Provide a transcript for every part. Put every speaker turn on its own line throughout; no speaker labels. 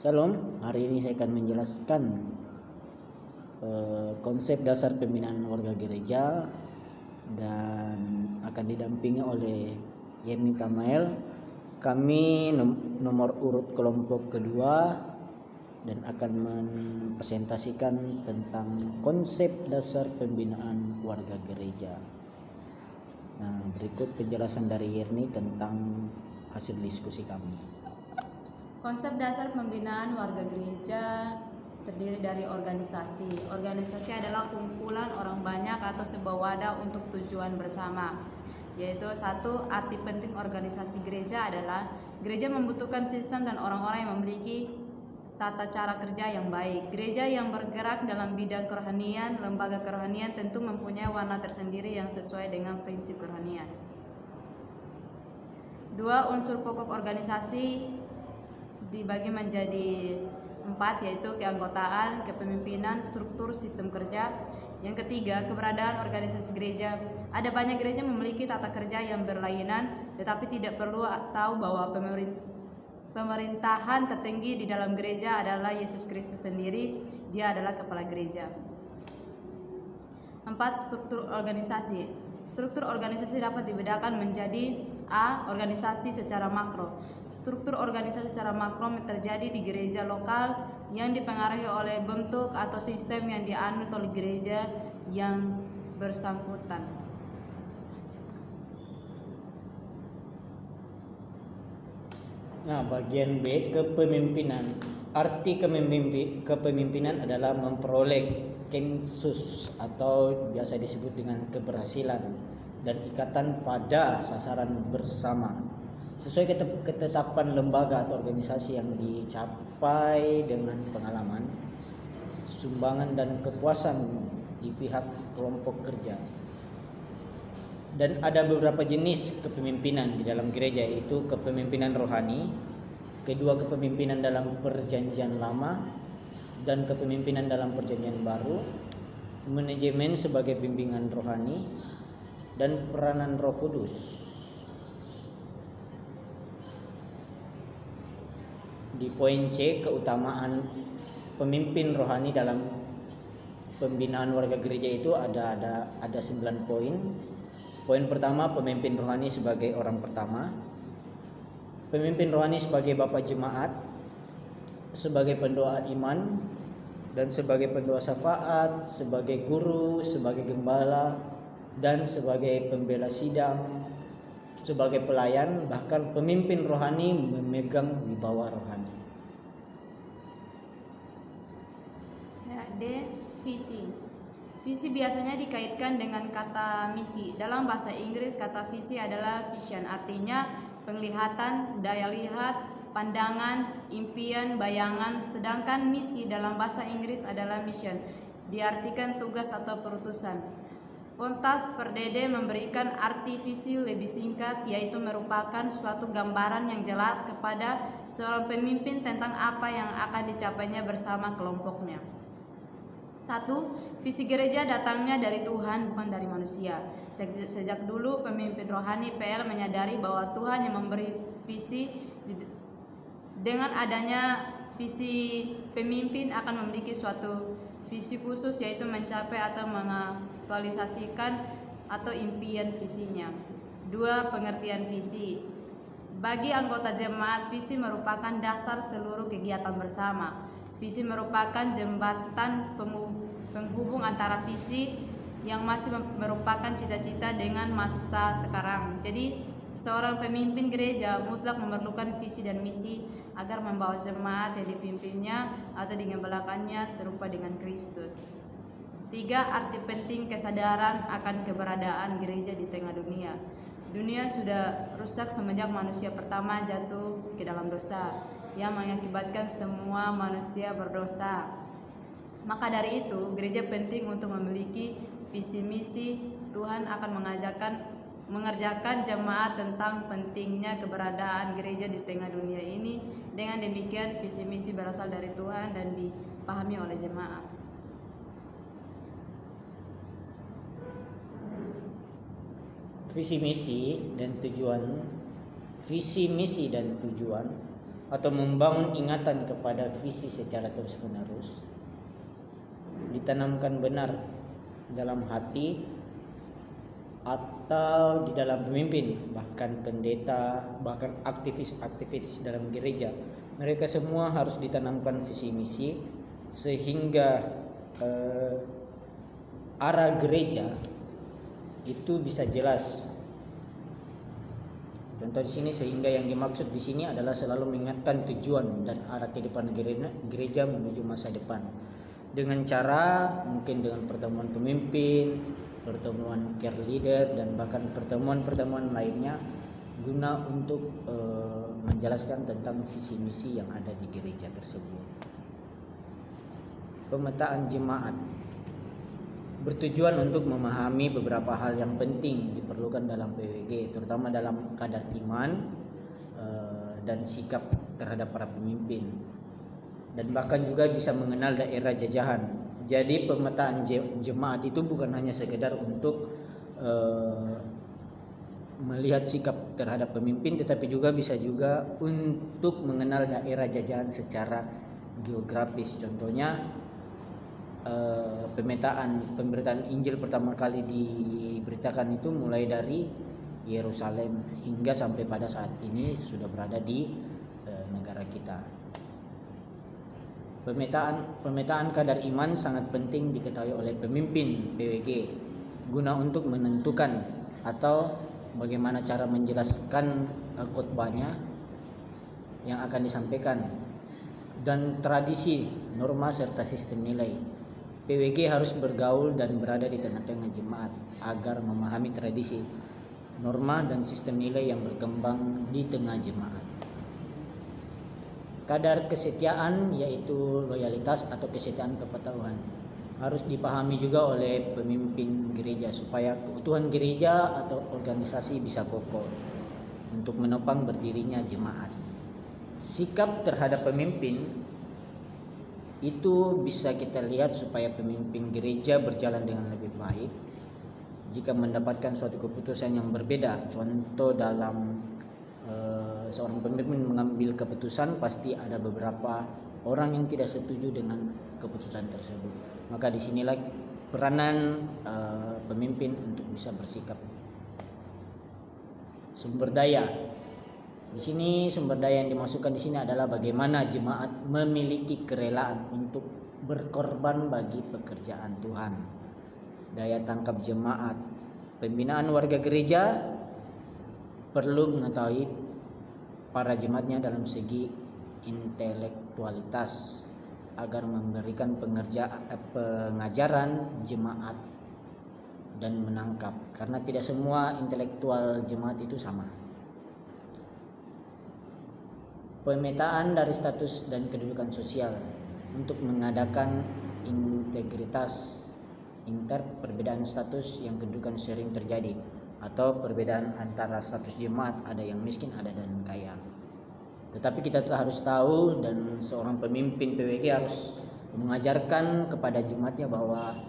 Shalom, hari ini saya akan menjelaskan konsep dasar pembinaan warga gereja dan akan didampingi oleh Yerni Tamael. Kami nomor urut kelompok kedua dan akan mempresentasikan tentang konsep dasar pembinaan warga gereja. Nah, berikut penjelasan dari Yerni tentang hasil diskusi kami.
Konsep dasar pembinaan warga gereja terdiri dari organisasi. Organisasi adalah kumpulan orang banyak atau sebuah wadah untuk tujuan bersama. Yaitu satu, arti penting organisasi gereja adalah gereja membutuhkan sistem dan orang-orang yang memiliki tata cara kerja yang baik. Gereja yang bergerak dalam bidang kerohanian, lembaga kerohanian tentu mempunyai warna tersendiri yang sesuai dengan prinsip kerohanian. Dua, unsur pokok organisasi dibagi menjadi 4, yaitu keanggotaan, kepemimpinan, struktur, sistem kerja. Yang ketiga, keberadaan organisasi gereja. Ada banyak gereja memiliki tata kerja yang berlainan, tetapi tidak perlu tahu bahwa pemerintahan tertinggi di dalam gereja adalah Yesus Kristus sendiri. Dia adalah kepala gereja. 4. Struktur organisasi. Struktur organisasi dapat dibedakan menjadi A. Organisasi secara makro. Struktur organisasi secara makro terjadi di gereja lokal yang dipengaruhi oleh bentuk atau sistem yang dianut oleh gereja yang bersangkutan.
Nah, bagian B, kepemimpinan. Arti kepemimpinan adalah memperoleh konsensus atau biasa disebut dengan keberhasilan dan ikatan pada sasaran bersama sesuai ketetapan lembaga atau organisasi yang dicapai dengan pengalaman, sumbangan dan kepuasan di pihak kelompok kerja. Dan ada beberapa jenis kepemimpinan di dalam gereja, yaitu kepemimpinan rohani, kedua kepemimpinan dalam perjanjian lama dan kepemimpinan dalam perjanjian baru, manajemen sebagai bimbingan rohani, dan peranan Roh Kudus. Di poin C, keutamaan pemimpin rohani dalam pembinaan warga gereja itu ada 9 poin. Poin pertama, pemimpin rohani sebagai orang pertama. Pemimpin rohani sebagai bapak jemaat, sebagai pendoa iman, dan sebagai pendoa syafaat, sebagai guru, sebagai gembala, dan sebagai pembela sidang, sebagai pelayan. Bahkan pemimpin rohani memegang wibawa rohani.
Ya, D. Visi. Visi biasanya dikaitkan dengan kata misi. Dalam bahasa Inggris, kata visi adalah vision, artinya penglihatan, daya lihat, pandangan, impian, bayangan. Sedangkan misi dalam bahasa Inggris adalah mission, diartikan tugas atau perutusan. Pontas Pardede memberikan arti visi lebih singkat, yaitu merupakan suatu gambaran yang jelas kepada seorang pemimpin tentang apa yang akan dicapainya bersama kelompoknya. 1. Visi gereja datangnya dari Tuhan, bukan dari manusia. Sejak dulu pemimpin rohani PL menyadari bahwa Tuhan yang memberi visi. Dengan adanya visi, pemimpin akan memiliki suatu visi khusus, yaitu mencapai atau mengaktualisasikan atau impian visinya. 2. Pengertian visi. Bagi anggota jemaat, visi merupakan dasar seluruh kegiatan bersama. Visi merupakan jembatan penghubung antara visi yang masih merupakan cita-cita dengan masa sekarang. Jadi, seorang pemimpin gereja mutlak memerlukan visi dan misi agar membawa jemaat yang dipimpinnya atau digembalakannya serupa dengan Kristus. 3. Arti penting kesadaran akan keberadaan gereja di tengah dunia. Dunia sudah rusak semenjak manusia pertama jatuh ke dalam dosa yang mengakibatkan semua manusia berdosa. Maka dari itu, gereja penting untuk memiliki visi misi. Tuhan akan mengerjakan jemaat tentang pentingnya keberadaan gereja di tengah dunia ini. Dengan demikian, visi misi berasal dari Tuhan dan dipahami oleh jemaat.
Visi misi dan tujuan atau membangun ingatan kepada visi secara terus-menerus, ditanamkan benar dalam hati atau di dalam pemimpin, bahkan pendeta, bahkan aktivis-aktivis dalam gereja. Mereka semua harus ditanamkan visi misi sehingga arah gereja itu bisa jelas. Contoh di sini, sehingga yang dimaksud di sini adalah selalu mengingatkan tujuan dan arah kehidupan gereja menuju masa depan. Dengan cara mungkin dengan pertemuan pemimpin, pertemuan care leader, dan bahkan pertemuan-pertemuan lainnya guna untuk menjelaskan tentang visi misi yang ada di gereja tersebut. Pemetaan jemaat bertujuan untuk memahami beberapa hal yang penting diperlukan dalam PWG, terutama dalam kadar iman dan sikap terhadap para pemimpin, dan bahkan juga bisa mengenal daerah jajahan. Jadi pemetaan jemaat itu bukan hanya sekedar untuk melihat sikap terhadap pemimpin, tetapi juga bisa juga untuk mengenal daerah jajahan secara geografis. Contohnya pemberitaan Injil pertama kali diberitakan itu mulai dari Yerusalem hingga sampai pada saat ini sudah berada di negara kita. Pemetaan kadar iman sangat penting diketahui oleh pemimpin PWG guna untuk menentukan atau bagaimana cara menjelaskan khotbahnya yang akan disampaikan, dan tradisi, norma serta sistem nilai. PWG harus bergaul dan berada di tengah-tengah jemaat agar memahami tradisi, norma, dan sistem nilai yang berkembang di tengah jemaat. Kadar kesetiaan, yaitu loyalitas atau kesetiaan kepada Tuhan, harus dipahami juga oleh pemimpin gereja supaya keutuhan gereja atau organisasi bisa kokoh untuk menopang berdirinya jemaat. Sikap terhadap pemimpin itu bisa kita lihat supaya pemimpin gereja berjalan dengan lebih baik jika mendapatkan suatu keputusan yang berbeda. Contoh, dalam seorang pemimpin mengambil keputusan, pasti ada beberapa orang yang tidak setuju dengan keputusan tersebut. Maka disinilah peranan pemimpin untuk bisa bersikap. Sumber daya. Di sini sumber daya yang dimasukkan di sini adalah bagaimana jemaat memiliki kerelaan untuk berkorban bagi pekerjaan Tuhan. Daya tangkap jemaat. Pembinaan warga gereja perlu mengetahui para jemaatnya dalam segi intelektualitas agar memberikan pengajaran jemaat dan menangkap, karena tidak semua intelektual jemaat itu sama. Pemetaan dari status dan kedudukan sosial untuk mengadakan integritas perbedaan status yang kedudukan sering terjadi, atau perbedaan antara status jemaat, ada yang miskin, ada dan kaya. Tetapi kita harus tahu, dan seorang pemimpin PWG harus mengajarkan kepada jemaatnya bahwa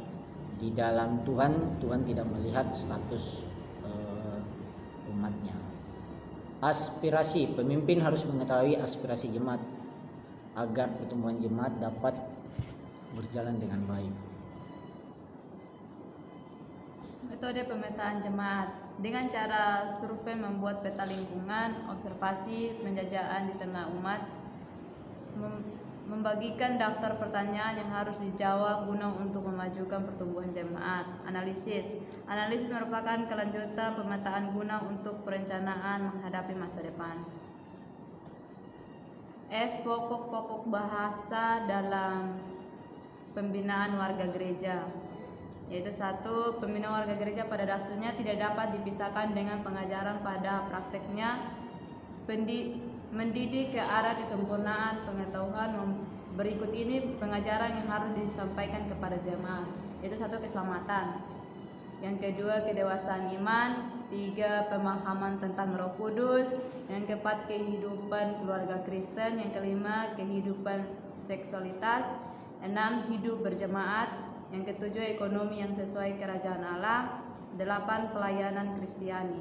di dalam Tuhan tidak melihat status umatnya. Aspirasi, pemimpin harus mengetahui aspirasi jemaat agar pertumbuhan jemaat dapat berjalan dengan baik.
Metode pemetaan jemaat dengan cara survei, membuat peta lingkungan, observasi, penjajahan di tengah umat, membagikan daftar pertanyaan yang harus dijawab guna untuk memajukan pertumbuhan jemaat. Analisis merupakan kelanjutan pemetaan guna untuk perencanaan menghadapi masa depan. Pokok-pokok bahasa dalam pembinaan warga gereja, yaitu 1. Pembinaan warga gereja pada dasarnya tidak dapat dipisahkan dengan pengajaran pada prakteknya. Mendidik ke arah kesempurnaan pengetahuan. Berikut ini pengajaran yang harus disampaikan kepada jemaat, yaitu 1. Keselamatan, yang kedua kedewasaan iman, 3. Pemahaman tentang Roh Kudus, yang keempat kehidupan keluarga Kristen, yang kelima kehidupan seksualitas, 6. Hidup berjemaat, yang ketujuh ekonomi yang sesuai kerajaan Allah, 8. Pelayanan Kristiani,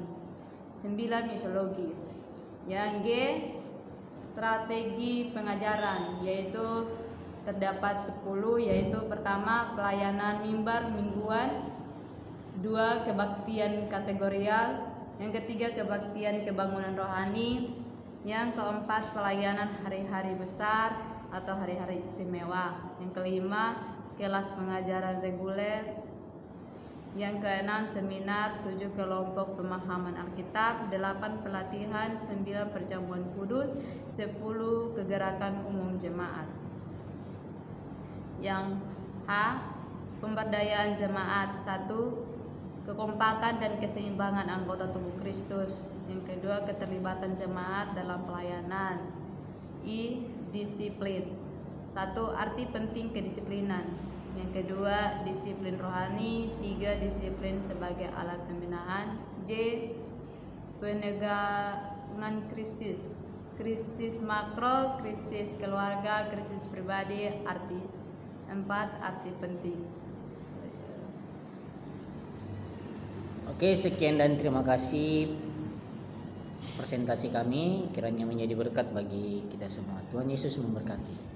9. Misiologi. Yang G, strategi pengajaran, yaitu terdapat 10, yaitu pertama pelayanan mimbar mingguan, 2 kebaktian kategorial, yang ketiga kebaktian kebangunan rohani, yang keempat pelayanan hari-hari besar atau hari-hari istimewa, yang kelima kelas pengajaran reguler, yang keenam seminar, 7 kelompok pemahaman Alkitab, 8 pelatihan, 9 perjamuan kudus, 10 kegerakan umum jemaat. Yang H, pemberdayaan jemaat. 1, kekompakan dan keseimbangan anggota tubuh Kristus. Yang kedua, keterlibatan jemaat dalam pelayanan. I, disiplin. 1, arti penting kedisiplinan. Yang kedua, disiplin rohani. 3, disiplin sebagai alat pembinaan. J, penegangan krisis. Krisis makro, krisis keluarga, krisis pribadi. Arti 4, arti penting.
Oke, sekian dan terima kasih presentasi kami, kiranya menjadi berkat bagi kita semua. Tuhan Yesus memberkati.